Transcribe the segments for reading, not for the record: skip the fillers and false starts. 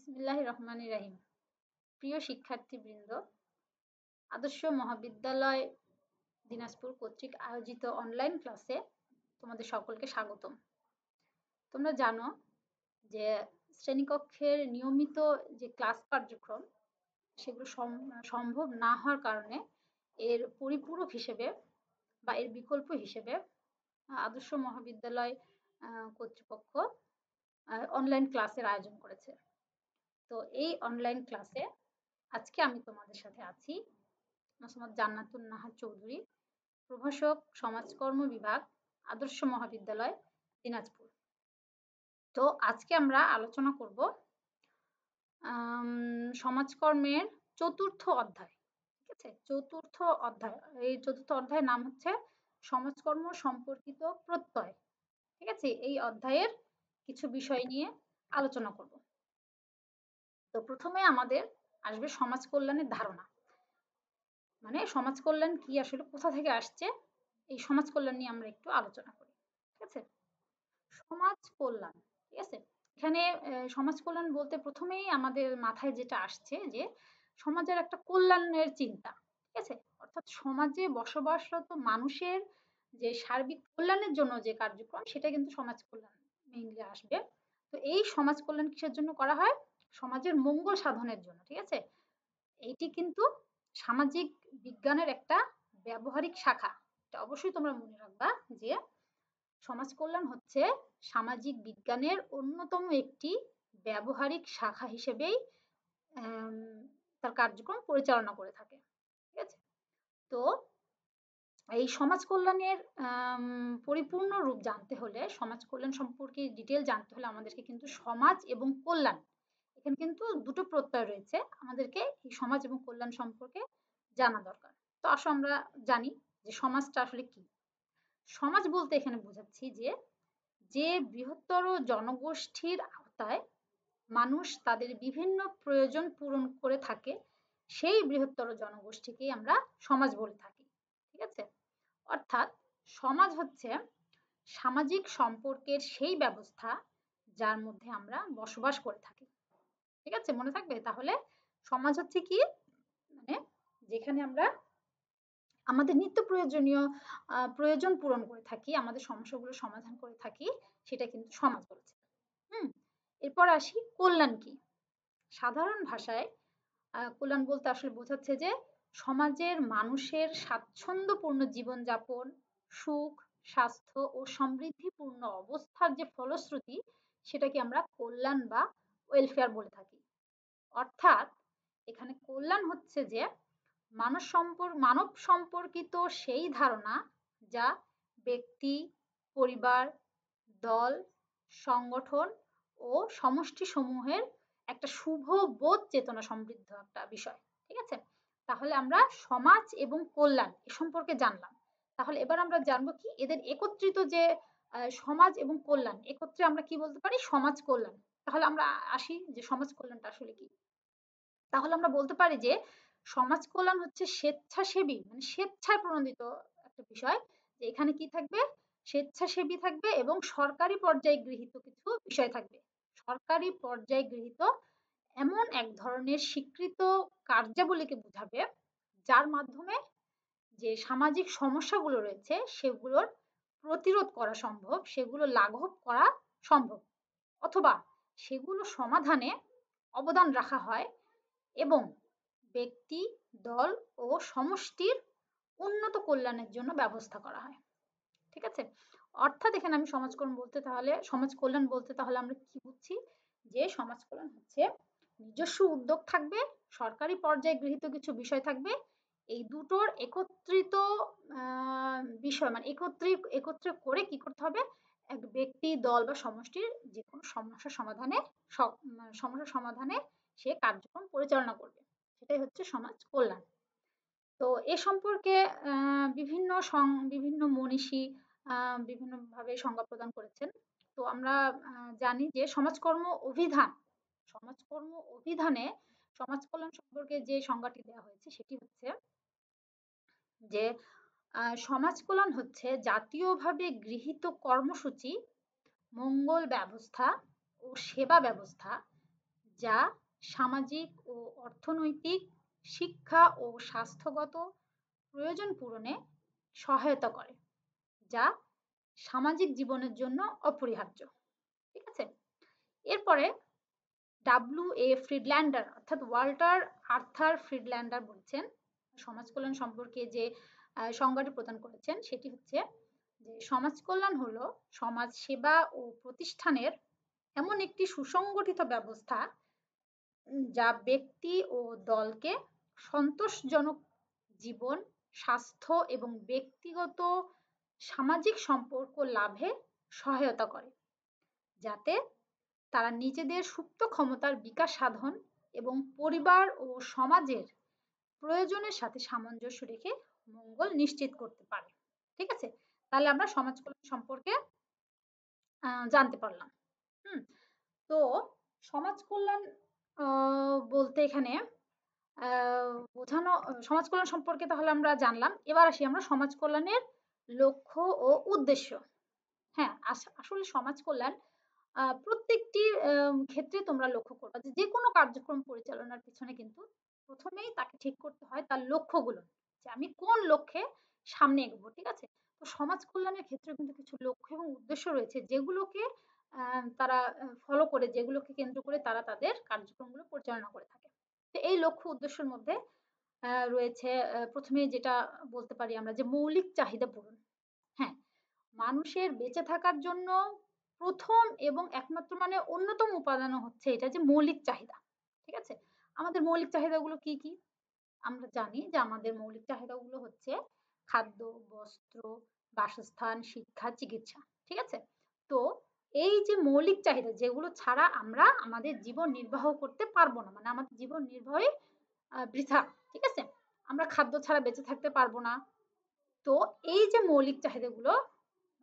বিসমিল্লাহির রহমানির রহিম। প্রিয় শিক্ষার্থীবৃন্দ, আদর্শ মহাবিদ্যালয় দিনাজপুর কর্তৃক আয়োজিত অনলাইন ক্লাসে তোমাদের সকলকে স্বাগতম। তোমরা জানো যে শ্রেণীকক্ষের নিয়মিত যে ক্লাস কার্যক্রম সেগুলো সম্ভব না হওয়ার কারণে এর পরিপূরক হিসেবে বা এর বিকল্প হিসেবে আদর্শ মহাবিদ্যালয় কর্তৃপক্ষ অনলাইন ক্লাসের আয়োজন করেছে। তো এই অনলাইন ক্লাসে আজকে আমি তোমাদের সাথে আছি মোসাম্মদ জান্নাতুন নাহার চৌধুরী, প্রভাষক, সমাজকর্ম বিভাগ, আদর্শ মহাবিদ্যালয়, দিনাজপুর। তো আজকে আমরা আলোচনা করব সমাজকর্মের চতুর্থ অধ্যায়। ঠিক আছে, চতুর্থ অধ্যায়। এই চতুর্থ অধ্যায়ের নাম হচ্ছে সমাজকর্ম সম্পর্কিত প্রত্যয়। ঠিক আছে, এই অধ্যায়ের কিছু বিষয় নিয়ে আলোচনা করব। তো প্রথমে আমাদের আসবে সমাজ কল্যাণের ধারণা, মানে সমাজ কল্যাণ কি, আসলে কোথা থেকে আসছে, এই সমাজ কল্যাণ নিয়ে আমরা একটু আলোচনা করি। ঠিক আছে, সমাজ কল্যাণ। ঠিক আছে, এখানে সমাজ কল্যাণ বলতে প্রথমেই আমাদের মাথায় যেটা আসছে যে সমাজের একটা কল্যাণের চিন্তা। ঠিক আছে, অর্থাৎ সমাজে বসবাসরত মানুষের যে সার্বিক কল্যাণের জন্য যে কার্যক্রম, সেটা কিন্তু সমাজ কল্যাণ মেইনলি আসবে। তো এই সমাজ কল্যাণ কিসের জন্য করা হয়? সমাজের মঙ্গল সাধনের জন্য। ঠিক আছে, এইটি কিন্তু সামাজিক বিজ্ঞানের একটা ব্যবহারিক শাখা। এটা অবশ্যই তোমরা মনে রাখবা যে সমাজ কল্যাণ হচ্ছে সামাজিক বিজ্ঞানের অন্যতম একটি ব্যবহারিক শাখা হিসেবেই তার কার্যক্রম পরিচালনা করে থাকে। ঠিক আছে, তো এই সমাজ কল্যাণের পরিপূর্ণ রূপ জানতে হলে, সমাজ কল্যাণ সম্পর্কে ডিটেল জানতে হলে আমাদেরকে কিন্তু সমাজ এবং কল্যাণ, এখানে কিন্তু দুটো প্রত্যয় রয়েছে, আমাদেরকে এই সমাজ এবং কল্যাণ সম্পর্কে জানা দরকার। তো আসো আমরা জানি যে সমাজটা আসলে কি। সমাজ বলতে এখানে বোঝাচ্ছি যে যে বৃহত্তর জনগোষ্ঠীর আওতায় মানুষ তাদের বিভিন্ন প্রয়োজন পূরণ করে থাকে, সেই বৃহত্তর জনগোষ্ঠীকেই আমরা সমাজ বলে থাকি। ঠিক আছে, অর্থাৎ সমাজ হচ্ছে সামাজিক সম্পর্কের সেই ব্যবস্থা যার মধ্যে আমরা বসবাস করে থাকি। ঠিক আছে, মনে থাকবে তাহলে। সমাজ হচ্ছে কি, মানে যেখানে আমরা আমাদের নিত্য প্রয়োজনীয় প্রয়োজন পূরণ করে থাকি, আমাদের সমস্যাগুলো সমাধান করে থাকি, সেটা কিন্তু সমাজ বলছে। এরপর আসি কল্যাণ কি। সাধারণ ভাষায় কল্যাণ বলতে আসলে বোঝাচ্ছে যে সমাজের মানুষের স্বাচ্ছন্দ্যপূর্ণ জীবনযাপন, সুখ, স্বাস্থ্য ও সমৃদ্ধিপূর্ণ অবস্থার যে ফলশ্রুতি, সেটাকে আমরা কল্যাণ বা ওয়েলফেয়ার বলে থাকি। অর্থাৎ এখানে কল্যাণ হচ্ছে যে মানব সম্পর্কিত সেই ধারণা যা ব্যক্তি, পরিবার, দল, সংগঠন ও সমষ্টি সমূহের একটা শুভ বোধ চেতনা সমৃদ্ধ একটা বিষয়। ঠিক আছে, তাহলে আমরা সমাজ এবং কল্যাণ এ সম্পর্কে জানলাম। তাহলে এবার আমরা জানবো কি এদের একত্রিত যে সমাজ এবং কল্যাণ, একত্রে আমরা কি বলতে পারি? সমাজ কল্যাণ। তাহলে আমরা আসি যে সমাজ কল্যাণটা আসলে কি। তাহলে আমরা বলতে পারি যে সমাজ কল্যাণ হচ্ছে স্বেচ্ছাসেবী, মানে স্বেচ্ছায় প্রণোদিত একটা বিষয়। যে এখানে কি থাকবে? স্বেচ্ছাসেবী থাকবে এবং সরকারি পর্যায়ে গৃহীত কিছু বিষয় থাকবে। সরকারি পর্যায়ে গৃহীত এমন এক ধরনের স্বীকৃত কার্যাবলীকে বোঝাবে যার মাধ্যমে যে সামাজিক সমস্যাগুলো রয়েছে সেগুলোর প্রতিরোধ করা সম্ভব, সেগুলো লাঘব করা সম্ভব, অথবা সেগুলো সমাধানে অবদান রাখা হয় এবং ব্যক্তি, দল ও সমষ্টির উন্নত কল্যাণের জন্য ব্যবস্থা করা হয়। ঠিক আছে, অর্থাৎ এখানে আমি সমাজকর্ম বলতে, তাহলে সমাজ কল্যাণ বলতে তাহলে আমরা কি বুঝছি? যে সমাজ কল্যাণ হচ্ছে নিজস্ব উদ্যোগ থাকবে, সরকারি পর্যায়ে গৃহীত কিছু বিষয় থাকবে, এই দুটোর একত্রিত বিষয়, মানে একত্রে করে কি করতে হবে? এক ব্যক্তি, দল বা সমষ্টির যে কোনো সমস্যা সমাধানে সে কার্যক্রম পরিচালনা করবে, সেটাই হচ্ছে সমাজ কল্যাণ। তো এ সম্পর্কে বিভিন্ন মনীষী বিভিন্নভাবে সংজ্ঞা প্রদান করেছেন। তো আমরা জানি যে সমাজকর্ম অভিধানে সমাজ কল্যাণ সম্পর্কে যে সংজ্ঞাটি দেওয়া হয়েছে সেটি হচ্ছে যে সমাজ কল্যাণ হচ্ছে জাতীয়ভাবে গৃহীত কর্মসূচি, মঙ্গল ব্যবস্থা ও সেবা ব্যবস্থা যা সামাজিক ও অর্থনৈতিক, শিক্ষা ও স্বাস্থ্যগত প্রয়োজন পূরণে সহায়তা করে, যা সামাজিক জীবনের জন্য অপরিহার্য। ঠিক আছে? এরপরে ফ্রিডল্যান্ডার অর্থাৎ ওয়াল্টার আর্থার ফ্রিডল্যান্ডার বলছেন, সমাজ কল্যাণ সম্পর্কে যে সংজ্ঞাটি প্রদান করেছেন সেটি হচ্ছে যে সমাজ কল্যাণ হলো সমাজ সেবা ও প্রতিষ্ঠানের এমন একটি সুসংগঠিত ব্যবস্থা যা ব্যক্তি ও দলকে সন্তোষজনক জীবন, স্বাস্থ্য এবং ব্যক্তিগত সামাজিক সম্পর্ক লাভে সহায়তা করে, যাতে তারা নিজেদের সুপ্ত ক্ষমতার বিকাশ সাধন এবং পরিবার ও সমাজের প্রয়োজনের সাথে সামঞ্জস্য রেখে মঙ্গল নিশ্চিত করতে পারে। ঠিক আছে? তাহলে আমরা সমাজ কল্যাণ সম্পর্কে জানতে পারলাম। হুম, তো সমাজ কল্যাণ বলতে এখানে বোঝানো, সমাজ কল্যাণ সম্পর্কে তাহলে আমরা জানলাম। এবার আসি আমরা সমাজ কল্যাণের লক্ষ্য ও উদ্দেশ্য। হ্যাঁ, আসলে সমাজ কল্যাণ প্রত্যেকটি ক্ষেত্রে তোমরা লক্ষ্য করবা যে কোনো কার্যক্রম পরিচালনার পিছনে কিন্তু প্রথমেই তাকে ঠিক করতে হয় তার লক্ষ্যগুলো, যে আমি কোন লক্ষ্যে সামনে এগোবো। ঠিক আছে? তো সমাজ কল্যাণের ক্ষেত্রে কিন্তু কিছু লক্ষ্য এবং উদ্দেশ্য রয়েছে যেগুলোকে তারা ফলো করে, যেগুলোকে কেন্দ্র করে তারা তাদের কার্যক্রমগুলো পরিচালনা করে থাকে। তো এই লক্ষ্য উদ্দেশ্যের মধ্যে রয়েছে প্রথমে যেটা বলতে পারি আমরা যে মৌলিক চাহিদা পূরণ। হ্যাঁ, মানুষের বেঁচে থাকার জন্য প্রথম এবং একমাত্র মানে অন্যতম উপাদান হচ্ছে এটা যে মৌলিক চাহিদা। ঠিক আছে? আমাদের মৌলিক চাহিদাগুলো কি কি? আমরা জানি যে আমাদের মৌলিক চাহিদাগুলো হচ্ছে খাদ্য, বস্ত্র, বাসস্থান, শিক্ষা, চিকিৎসা। ঠিক আছে? তো এই যে মৌলিক চাহিদা যেগুলো ছাড়া আমরা আমাদের জীবন নির্বাহ করতে পারবো না, মানে আমাদের জীবন নির্বাহই বৃথা। ঠিক আছে? আমরা খাদ্য ছাড়া বেঁচে থাকতে পারবো না। তো এই যে মৌলিক চাহিদাগুলো,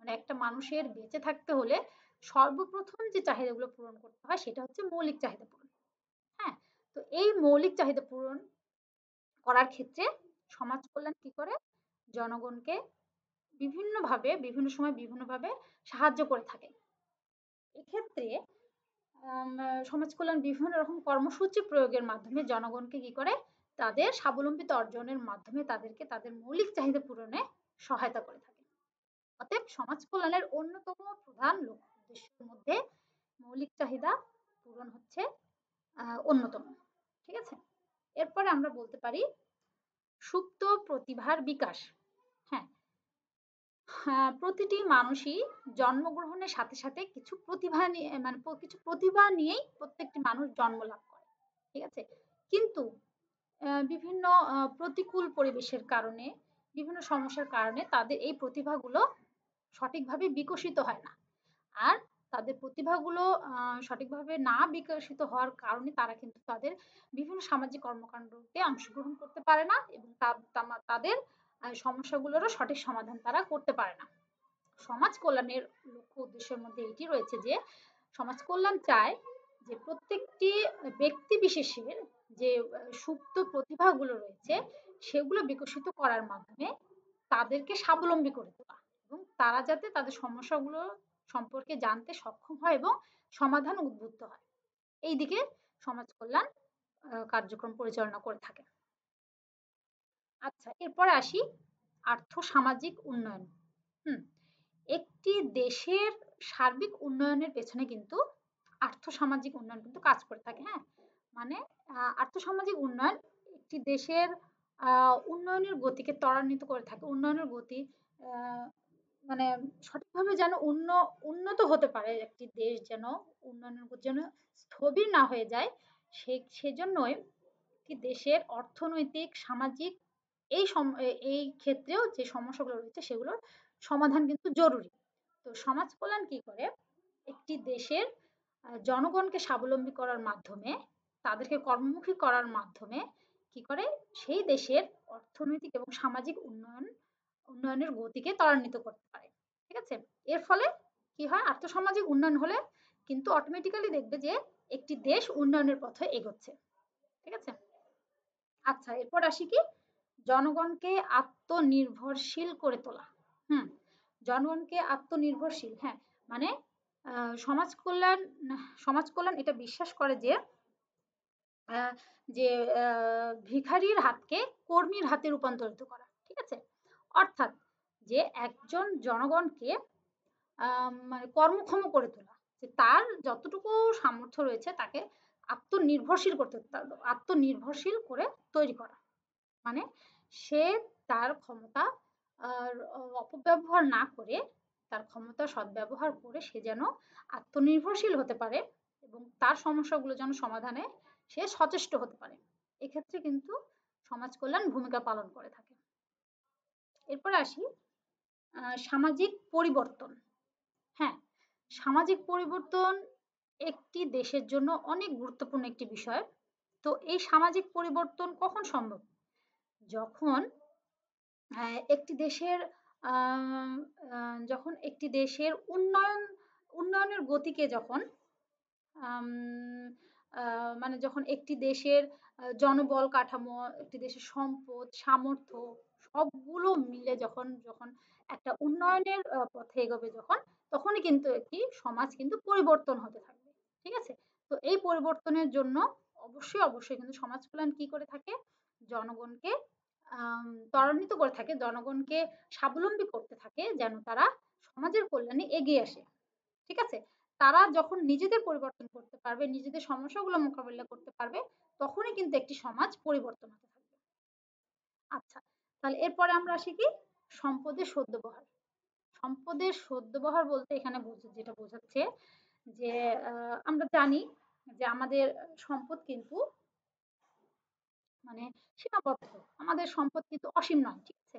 মানে একটা মানুষের বেঁচে থাকতে হলে সর্বপ্রথম যে চাহিদাগুলো পূরণ করতে হয় সেটা হচ্ছে মৌলিক চাহিদা পূরণ। হ্যাঁ, তো এই মৌলিক চাহিদা পূরণ করার ক্ষেত্রে সমাজ কল্যাণ কি করে? জনগণকে বিভিন্নভাবে বিভিন্ন সময় বিভিন্নভাবে সাহায্য করে থাকে। এক্ষেত্রে সমাজ কল্যাণ বিভিন্ন রকম কর্মসূচি প্রয়োগের মাধ্যমে জনগণকে কি করে? তাদের স্বাবলম্বিতা অর্জনের মাধ্যমে তাদেরকে তাদের মৌলিক চাহিদা পূরণে সহায়তা করে থাকে। অতএব সমাজ কল্যাণের অন্যতম প্রধান লক্ষ্য উদ্দেশ্যের মধ্যে মৌলিক চাহিদা পূরণ হচ্ছে অন্যতম। ঠিক আছে? এরপরে আমরা বলতে পারি সুপ্ত প্রতিভার বিকাশ। হ্যাঁ, প্রতিটি মানুষই জন্মগ্রহণের সাথে সাথে কিছু প্রতিভা নিয়ে, মানে কিছু প্রতিভা নিয়েই প্রত্যেকটি মানুষ জন্ম লাভ করে। ঠিক আছে? কিন্তু বিভিন্ন প্রতিকূল পরিবেশের কারণে, বিভিন্ন সমস্যার কারণে তাদের এই প্রতিভাগুলো সঠিকভাবে বিকশিত হয় না। আর তাদের প্রতিভাগুলো সঠিকভাবে না বিকশিত হওয়ার কারণে তারা কিন্তু তাদের বিভিন্ন সামাজিক কর্মকাণ্ডতে অংশগ্রহণ করতে পারে না এবং তাদের সমস্যাগুলোরও সঠিক সমাধান তারা করতে পারে না। সমাজ কল্যাণের লক্ষ্য উদ্দেশ্যের মধ্যে এটি রয়েছে যে সমাজ কল্যাণ চায় যে প্রত্যেকটি ব্যক্তি বিশেষের যে সুপ্ত প্রতিভাগুলো রয়েছে সেগুলো বিকশিত করার মাধ্যমে তাদেরকে স্বাবলম্বী করে তোলা এবং তারা যাতে তাদের সমস্যাগুলো সম্পর্কে জানতে সক্ষম হয় এবং সমাধান উদ্বুদ্ধ হয়। এই দিকে সমাজ কল্যাণ কার্যক্রম পরিচালনা করে থাকে। আচ্ছা, এরপরে আসি আর্থ সামাজিক উন্নয়ন। হুম, একটি দেশের সার্বিক উন্নয়নের পেছনে কিন্তু আর্থসামাজিক উন্নয়ন কিন্তু কাজ করে থাকে। হ্যাঁ, মানে আর্থসামাজিক উন্নয়ন একটি দেশের উন্নয়নের গতিকে ত্বরান্বিত করে থাকে। উন্নয়নের গতি আহ, মানে সঠিকভাবে যেন উন্নত হতে পারে একটি দেশ, যেন উন্নয়নের গতি যেন স্থবির না হয়ে যায়, সেজন্যই একটি দেশের অর্থনৈতিক, সামাজিক এই ক্ষেত্রেও যে সমস্যাগুলো রয়েছে সেগুলোর সমাধান কিন্তু জরুরি। তো সমাজ কল্যাণ কি করে? একটি দেশের জনগণকে স্বাবলম্বী করার মাধ্যমে, তাদেরকে কর্মমুখী করার মাধ্যমে কি করে? সেই দেশের অর্থনৈতিক এবং সামাজিক উন্নয়নের গতিকে ত্বরান্বিত করতে পারে। ঠিক আছে? এর ফলে কি হয়? আর্থসামাজিক উন্নয়ন হলে কিন্তু অটোমেটিক্যালি দেখবে যে একটি দেশ উন্নয়নের পথে এগোচ্ছে। ঠিক আছে? আচ্ছা, এরপর আসি কি? জনগণকে আত্মনির্ভরশীল করে তোলা। হুম, জনগণকে আত্মনির্ভরশীল। হ্যাঁ, মানে সমাজ কল্যাণ এটা বিশ্বাস করে যে যে ভিখারির হাতকে কর্মীর হাতে রূপান্তরিত করা, ঠিক আছে? অর্থাৎ যে একজন জনগণকে মানে কর্মক্ষম করে তোলা, যে তার যতটুকু সামর্থ্য রয়েছে তাকে আত্মনির্ভরশীল করতে, আত্মনির্ভরশীল করে তৈরি করা। মানে সে তার ক্ষমতা অপব্যবহার না করে, তার ক্ষমতা সদ্ব্যবহার করে সে যেন আত্মনির্ভরশীল হতে পারে এবং তার সমস্যাগুলো যেন সমাধানে সে সচেষ্ট হতে পারে। এক্ষেত্রে কিন্তু সমাজ কল্যাণ ভূমিকা পালন করে থাকে। এরপরে আসি সামাজিক পরিবর্তন। হ্যাঁ, সামাজিক পরিবর্তন একটি দেশের জন্য অনেক গুরুত্বপূর্ণ একটি বিষয়। তো এই সামাজিক পরিবর্তন কখন সম্ভব? যখন একটি দেশের যখন একটি দেশের উন্নয়নের গতিকে যখন মানে যখন একটি দেশের জনবল কাঠামো, একটি দেশের সম্পদ, সামর্থ্য সবগুলো মিলে যখন যখন একটা উন্নয়নের পথে এগোবে যখন, তখনই কিন্তু একটি সমাজ কিন্তু পরিবর্তন হতে থাকবে। ঠিক আছে? তো এই পরিবর্তনের জন্য অবশ্যই কিন্তু সমাজ কল্যাণ কি করে থাকে? জনগণকে ত্বরান্বিত করে থাকে, জনগণকে স্বাবলম্বী করতে থাকে যেন তারা সমাজের কল্যাণে এগিয়ে আসে। ঠিক আছে? তারা যখন নিজেদের পরিবর্তন করতে পারবে, নিজেদের সমস্যাগুলো মোকাবিলা করতে পারবে, তখনই কিন্তু একটি সমাজ পরিবর্তন হতে থাকবে। আচ্ছা, তাহলে এরপরে আমরা আসি কি? সম্পদের সদ্ব্যবহার। সম্পদের সদ্ব্যবহার বলতে এখানে যেটা বোঝাচ্ছে যে আমরা জানি যে আমাদের সম্পদ কিন্তু মানে সীমাবদ্ধ। আমাদের সম্পদ কিন্তু অসীম নয়, ঠিক আছে?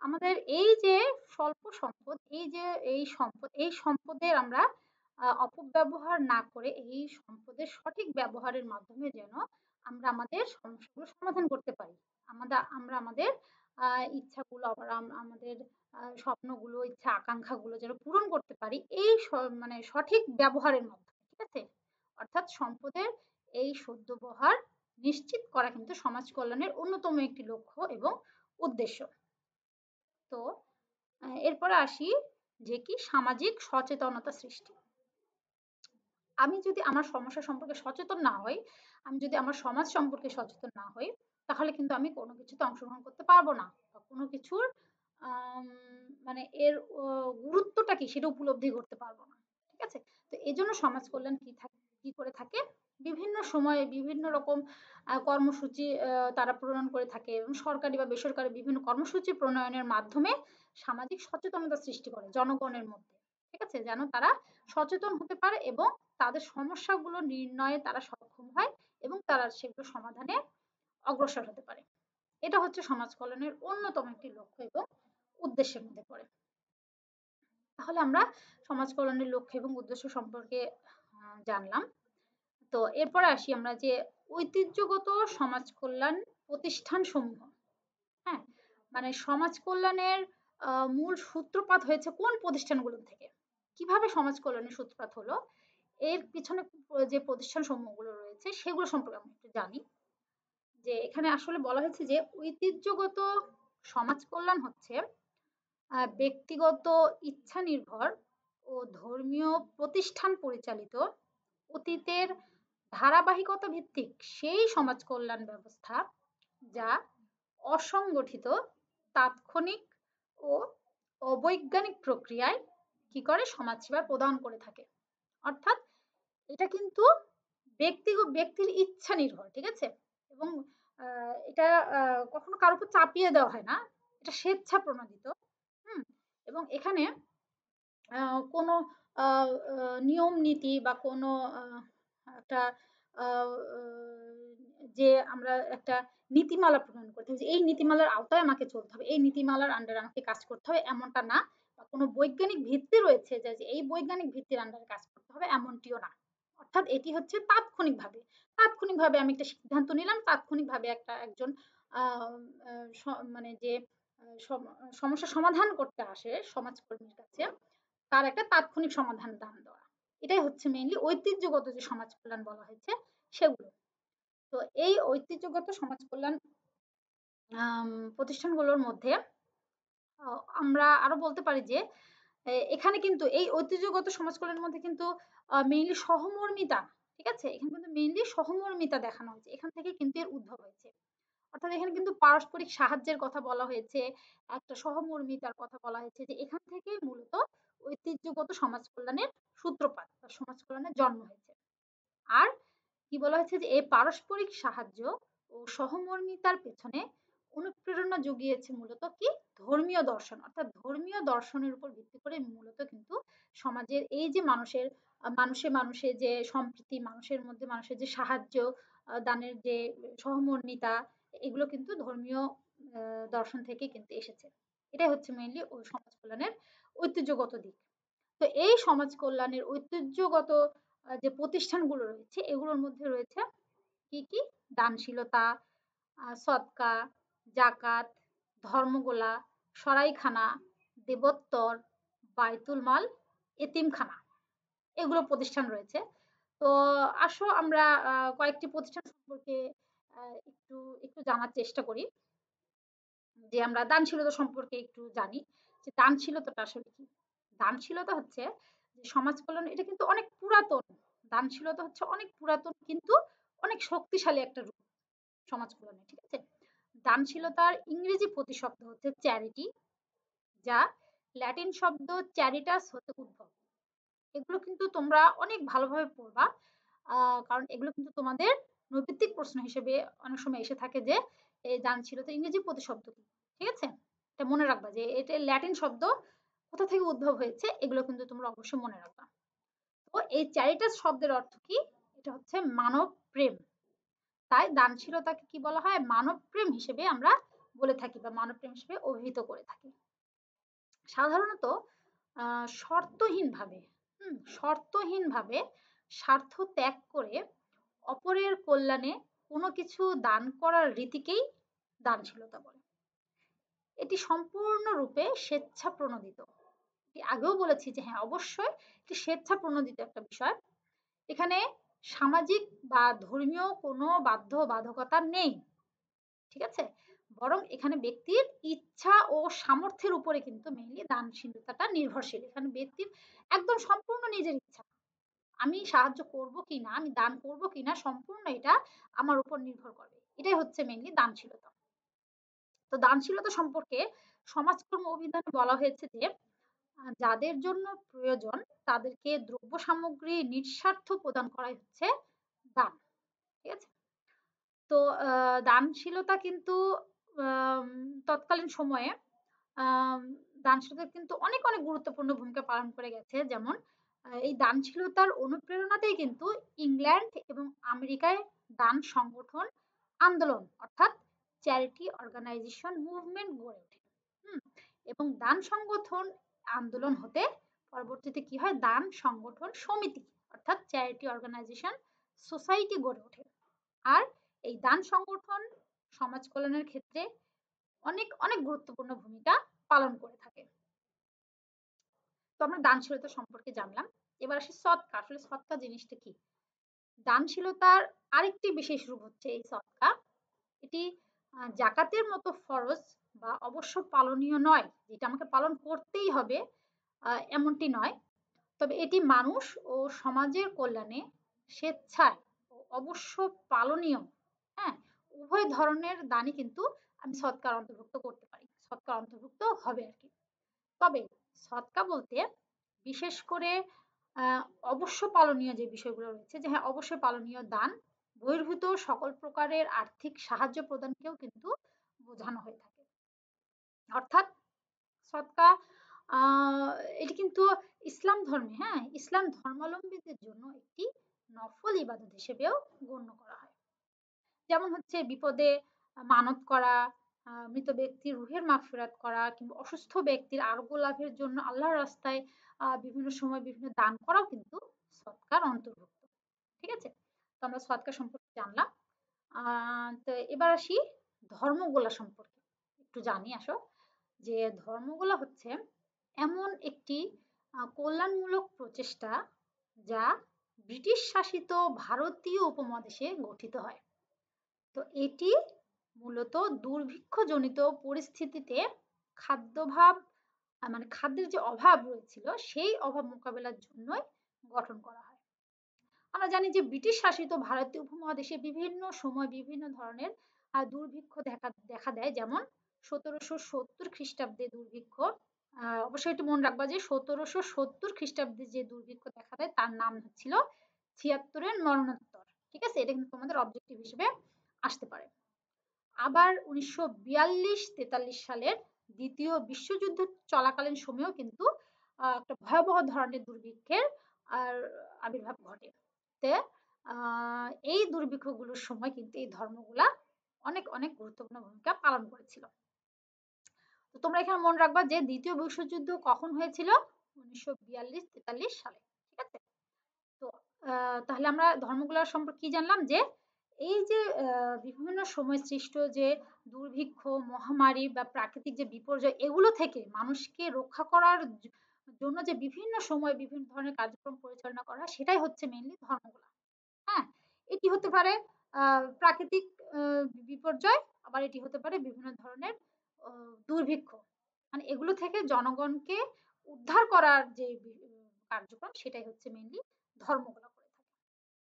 আমাদের এই যে স্বল্প সম্পদ, এই সম্পদের আমরা অপব্যবহার না করে এই সম্পদের সঠিক ব্যবহারের মাধ্যমে যেন আমরা আমাদের সমস্যাগুলো সমাধান করতে পারি। আমরা আমাদের ইচ্ছাগুলো আবার আমাদের স্বপ্নগুলো, ইচ্ছা আকাঙ্ক্ষাগুলো যেন পূরণ করতে পারি এই মানে সঠিক ব্যবহারের মাধ্যমে, ঠিক আছে? অর্থাৎ সম্পদের এই সদ্ব্যবহার নিশ্চিত করা কিন্তু সমাজ কল্যাণের অন্যতম একটি লক্ষ্য এবং উদ্দেশ্য। তো এরপরে আসি যে কি সামাজিক সচেতনতা সৃষ্টি। আমি যদি আমার সমস্যা সম্পর্কে সচেতন না হই, আমি যদি আমার সমাজ সম্পর্কে সচেতন না হই, তাহলে কিন্তু আমি কোনো কিছুতে অংশগ্রহণ করতে পারবো না, বা কোনো কিছুর মানে এর গুরুত্বটা কি সেটা উপলব্ধি করতে পারবো না। ঠিক আছে? তো এই জন্য সমাজ কল্যাণ কি করে থাকে? বিভিন্ন সময়ে বিভিন্ন রকম কর্মসূচি তারা প্রণয়ন করে থাকে এবং সরকারি বা বেসরকারি বিভিন্ন কর্মসূচি প্রণয়নের মাধ্যমে সামাজিক সচেতনতা সৃষ্টি করে জনগণের মধ্যে। ঠিক আছে? যেন তারা সচেতন হতে পারে এবং তাদের সমস্যাগুলো নির্ণয়ে তারা সক্ষম হয় এবং তারা সেগুলো সমাধানে অগ্রসর হতে পারে। এটা হচ্ছে সমাজ কল্যাণের অন্যতম একটি লক্ষ্য এবং উদ্দেশ্যের মধ্যে পড়ে। তাহলে আমরা সমাজ কল্যাণের লক্ষ্য এবং উদ্দেশ্য সম্পর্কে জানলাম। তো এরপরে আসি আমরা যে ঐতিহ্যগত সমাজ কল্যাণ প্রতিষ্ঠান সমূহ। হ্যাঁ, মানে সমাজ কল্যাণের মূল সূত্রপাত হয়েছে কোন প্রতিষ্ঠানগুলো থেকে? কিভাবে সমাজ কল্যাণের সূত্রপাত হলো? এর পিছনে যে প্রতিষ্ঠান সমূহগুলো রয়েছে সেগুলো সম্পর্কে আমরা একটু জানি। যে এখানে আসলে বলা হয়েছে যে ঐতিহ্যগত সমাজ কল্যাণ হচ্ছে ব্যক্তিগত ইচ্ছা নির্ভর ও ধর্মীয় প্রতিষ্ঠান পরিচালিত অতীতের ধারাবাহিকতা ভিত্তিক সেই সমাজ কল্যাণ ব্যবস্থা যা অসংগঠিত, তাৎক্ষণিক ও অবৈজ্ঞানিক প্রক্রিয়ায় কি করে সমাজসেবা প্রদান করে থাকে। অর্থাৎ এটা কিন্তু ব্যক্তির ইচ্ছা নির্ভর, ঠিক আছে? এবং এটা কখনো কারোর উপর চাপিয়ে দেওয়া হয় না, এটা স্বেচ্ছা প্রণোদিত। হুম, এবং এখানে কোনো নিয়ম নীতি বা কোনো একটা যে আমরা একটা নীতিমালা প্রণয়ন করতে হবে যে এই নীতিমালার আওতায় আমাকে চলতে হবে, এই নীতিমালার আন্ডারে আমাকে কাজ করতে হবে, এমনটা না। বা কোনো বৈজ্ঞানিক ভিত্তি রয়েছে যে এই বৈজ্ঞানিক ভিত্তির আন্ডারে কাজ করতে হবে, এমনটিও না। অর্থাৎ এটি হচ্ছে তাৎক্ষণিকভাবে আমি একটা সিদ্ধান্ত নিলাম, তাৎক্ষণিকভাবে একজন মানে যে সমস্যা সমাধান করতে আসে সমাজকর্মীর কাছে, তার একটা তাৎক্ষণিক সমাধান দান দেওয়া। এটাই হচ্ছে মেইনলি ঐতিহ্যগত যে সমাজ কল্যাণ বলা হয়েছে সেগুলো। তো এই ঐতিহ্যগত সমাজ কল্যাণ প্রতিষ্ঠানগুলোর মধ্যে আমরা আরো বলতে পারি যে এখানে কিন্তু এই ঐতিহ্যগত সমাজ কল্যাণের মধ্যে কিন্তু মেইনলি সহমর্মিতা, ঠিক আছে, এখানে কিন্তু মেইনলি সহমর্মিতা দেখানো হয়েছে, এখান থেকে কিন্তু এর উদ্ভব হয়েছে। অর্থাৎ এখানে কিন্তু পারস্পরিক সাহায্যের কথা বলা হয়েছে, একটা সহমর্মিতার কথা বলা হয়েছে, যে এখান থেকেই মূলত ঐতিহ্যগত সমাজ কল্যাণের সূত্রপাত বা সমাজ কল্যাণের জন্ম হয়েছে। আর কি বলা হয়েছে যে এই পারস্পরিক সাহায্য ও সহমর্মিতার পেছনে অনুপ্রেরণা জুগিয়েছে মূলত কি ধর্মীয় দর্শন, অর্থাৎ ধর্মীয় দর্শনের উপর ভিত্তি করে মূলত কিন্তু সমাজের এই যে মানুষের মানুষে মানুষে যে সম্প্রীতি, মানুষের মধ্যে মানুষের যে সাহায্য দানের যে সহমর্মিতা, এগুলো কিন্তু ধর্মীয় দর্শন থেকে কিন্তু এসেছে। এটাই হচ্ছে মেইনলি ওই সমাজ কল্যাণের ঐতিহ্যগত দিক। তো এই সমাজ কল্যাণের ঐতিহ্যগত যে প্রতিষ্ঠানগুলো রয়েছে এগুলোর মধ্যে রয়েছে কি কি দানশীলতা, সদকা, জাকাত, ধর্মগোলা, সরাইখানা, দেবোত্তর, বাইতুল মাল, এতিমখানা, এগুলো প্রতিষ্ঠান রয়েছে। তো আসো আমরা কয়েকটি প্রতিষ্ঠান সম্পর্কে একটু একটু জানার চেষ্টা করি, যে আমরা দানশীলতা সম্পর্কে একটু জানি যে দানশীলতাটা আসলে কি। দানশীলতা হচ্ছে যে সমাজ কল্যাণ, এটা কিন্তু অনেক পুরাতন, দানশীলতা হচ্ছে অনেক পুরাতন কিন্তু অনেক শক্তিশালী একটা রূপ সমাজ কল্যাণে। ঠিক আছে, দানশীলতার ইংরেজি প্রতিশব্দ হচ্ছে চ্যারিটি, যা ল্যাটিন শব্দ চ্যারিটাস হতে উদ্ভব। এগুলো কিন্তু তোমরা অনেক ভালোভাবে পড়বা, কারণ এগুলো কিন্তু তোমাদের নৈতিক প্রশ্ন হিসেবে অনেক সময় এসে থাকে, যে এই দানশীলতা ইংরেজি প্রতিশব্দ কি। ঠিক আছে, এটা মনে রাখবা যে এটা ল্যাটিন শব্দ কোথা থেকে উদ্ভব হয়েছে, এগুলো কিন্তু তোমরা অবশ্যই মনে রাখবা। তো এই চ্যারিটাস শব্দের অর্থ কি, এটা হচ্ছে মানব প্রেম। তাই দানশীলতাকে কি বলা হয়, মানব প্রেম হিসেবে আমরা বলে থাকি বা মানব প্রেম হিসেবে অভিহিত করে থাকি। সাধারণত শর্তহীনভাবে শর্তহীনভাবে স্বার্থ ত্যাগ করে অপরের কল্যাণে কোনো কিছু দান করার রীতিকেই দানশীলতা বলে। এটি সম্পূর্ণরূপে স্বেচ্ছা প্রণোদিত। আগেও বলেছি যে হ্যাঁ অবশ্যই এটি স্বেচ্ছা প্রণোদিত একটা বিষয়। এখানে সামাজিক বা ধর্মীয় কোনো বাধ্যবাধকতা নেই। ঠিক আছে, বরং এখানে ব্যক্তির ইচ্ছা ও সামর্থ্যের উপরে কিন্তু মেইনলি দানশীলতাটা নির্ভরশীল। এখানে ব্যক্তির একদম সম্পূর্ণ নিজের ইচ্ছা, আমি সাহায্য করব কিনা, আমি দান করব কিনা, সম্পূর্ণ এটা আমার উপর নির্ভর করবে। এটাই হচ্ছে মেইনলি দানশীলতা। তো দানশীলতা সম্পর্কে সমাজকর্ম অভিধানে বলা হয়েছে যে যাদের জন্য প্রয়োজন তাদেরকে দ্রব্য সামগ্রী নিঃস্বার্থ প্রদান করাই হচ্ছে দান। ঠিক আছে, তো দানশীলতা কিন্তু আম, তৎকালীন সময়ে আম, দানশীলতা কিন্তু অনেক অনেক গুরুত্বপূর্ণ ভূমিকা পালন করে গেছে। যেমন এই দানশীলতার অনুপ্রেরণাতেই কিন্তু ইংল্যান্ড এবং আমেরিকায় দান সংগঠন আন্দোলন অর্থাৎ চ্যারিটি অর্গানাইজেশন মুভমেন্ট গড়ে ওঠে। হুম, এবং দান সংগঠন আন্দোলন হতে পরবর্তীতে কি হয়, দান সংগঠন সমিতি অর্থাৎ চ্যারিটি অর্গানাইজেশন সোসাইটি গড়ে ওঠে। আর এই দান সংগঠন সমাজ কল্যাণের ক্ষেত্রে অনেক অনেক গুরুত্বপূর্ণ ভূমিকা পালন করে থাকে। তো আমরা দানশীলতা সম্পর্কে জানলাম। এবার আসি সৎকা। আসলে সৎকা জিনিসটা কি? দানশীলতার আরেকটি বিশেষ রূপ হচ্ছে এই সৎকা। এটি জাকাতের মতো ফরজ বা অবশ্য পালনীয় নয়, যেটা আমাকে পালন করতেই হবে এমনটি নয়। তবে এটি মানুষ ও সমাজের কল্যাণে স্বেচ্ছায় ও অবশ্য পালনীয়, হ্যাঁ, উভয় ধরনের দানই কিন্তু আমি সৎকার অন্তর্ভুক্ত করতে পারি, সৎকার অন্তর্ভুক্ত হবে আর কি। তবে সৎকা বলতে বিশেষ করে আহ, অবশ্য পালনীয় যে বিষয়গুলো রয়েছে, যে হ্যাঁ অবশ্যই পালনীয় দান বহির্ভূত সকল প্রকারের আর্থিক সাহায্য প্রদানকেও কিন্তু বোঝানো হয়ে থাকে। অর্থাৎ সৎকা আহ এটি কিন্তু ইসলাম ধর্মে, হ্যাঁ ইসলাম ধর্মাবলম্বীদের জন্য একটি নফল ইবাদত হিসেবেও গণ্য করা হয়। যেমন হচ্ছে বিপদে মানত করা, মৃত ব্যক্তির রুহের মাগফিরাত করা, কিংবা অসুস্থ ব্যক্তির আরোগ্য লাভের জন্য আল্লাহর রাস্তায় বিভিন্ন সময় বিভিন্ন দান করাও কিন্তু সৎকার অন্তর্ভুক্ত। ঠিক আছে, তো আমরা সৎকার সম্পর্কে জানলাম। তো এবার আসি ধর্মগোলা সম্পর্কে একটু জানি। আসো যে ধর্মগোলা হচ্ছে এমন একটি কল্যাণমূলক প্রচেষ্টা যা ব্রিটিশ শাসিত ভারতীয় উপমহাদেশে গঠিত হয়। তো এটি মূলত দুর্ভিক্ষজনিত পরিস্থিতিতে খাদ্যাভাব মানে খাদ্যের যে অভাব রয়েছিল সেই অভাব মোকাবেলার জন্যই গঠন করা হয়। আমরা জানি যে ব্রিটিশ শাসিত ভারতীয় উপমহাদেশে বিভিন্ন সময় বিভিন্ন ধরনের দুর্ভিক্ষ দেখা দেয়, যেমন 1770 খ্রিস্টাব্দে দুর্ভিক্ষ। অবশ্যই একটু মনে রাখবা যে 1770 খ্রিস্টাব্দে যে দুর্ভিক্ষ দেখা দেয় তার নাম ছিল ছিয়াত্তরের মরণোত্তর। ঠিক আছে, এটা কিন্তু তোমাদের অবজেক্টিভ হিসেবে আসতে পারে। আবার 1942-43 সালের দ্বিতীয় বিশ্বযুদ্ধ চলাকালীন সময়েও কিন্তু একটা ভয়াবহ ধরনের দুর্ভিক্ষের আর আবির্ভাব ঘটে। তে এই দুর্ভিক্ষগুলোর সময় কিন্তু এই ধর্মগুলা অনেক অনেক গুরুত্বপূর্ণ ভূমিকা পালন করেছিল। তো তোমরা এখানে মনে রাখবা যে দ্বিতীয় বিশ্বযুদ্ধ কখন হয়েছিল? 1942-43 সালে। ঠিক আছে, তো তাহলে আমরা ধর্মগুলোর সম্পর্কে কি জানলাম, যে এই যে বিভিন্ন সময় সৃষ্ট যে দুর্ভিক্ষ, মহামারী বা প্রাকৃতিক যে বিপর্যয়, এগুলো থেকে মানুষকে রক্ষা করার জন্য যে বিভিন্ন সময় বিভিন্ন ধরনের কার্যক্রম পরিচালনা করা, সেটাই হচ্ছে মেইনলি ধর্মগুলা। হ্যাঁ, এটি হতে পারে প্রাকৃতিক বিপর্যয়, আবার এটি হতে পারে বিভিন্ন ধরনের দুর্ভিক্ষ। মানে এগুলো থেকে জনগণকে উদ্ধার করার যে কার্যক্রম, সেটাই হচ্ছে মেইনলি ধর্মগুলো করে থাকে।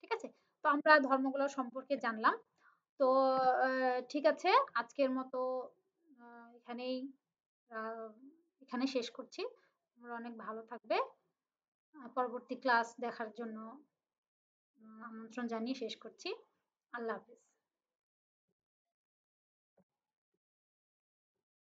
ঠিক আছে, তো আমরা ধর্মগুলো সম্পর্কে জানলাম। তো ঠিক আছে, আজকের মতো এখানেই আহ, এখানে শেষ করছি। তোমরা অনেক ভালো থাকবে। পরবর্তী ক্লাস দেখার জন্য আমন্ত্রণ জানিয়ে শেষ করছি। আল্লাহ হাফেজ।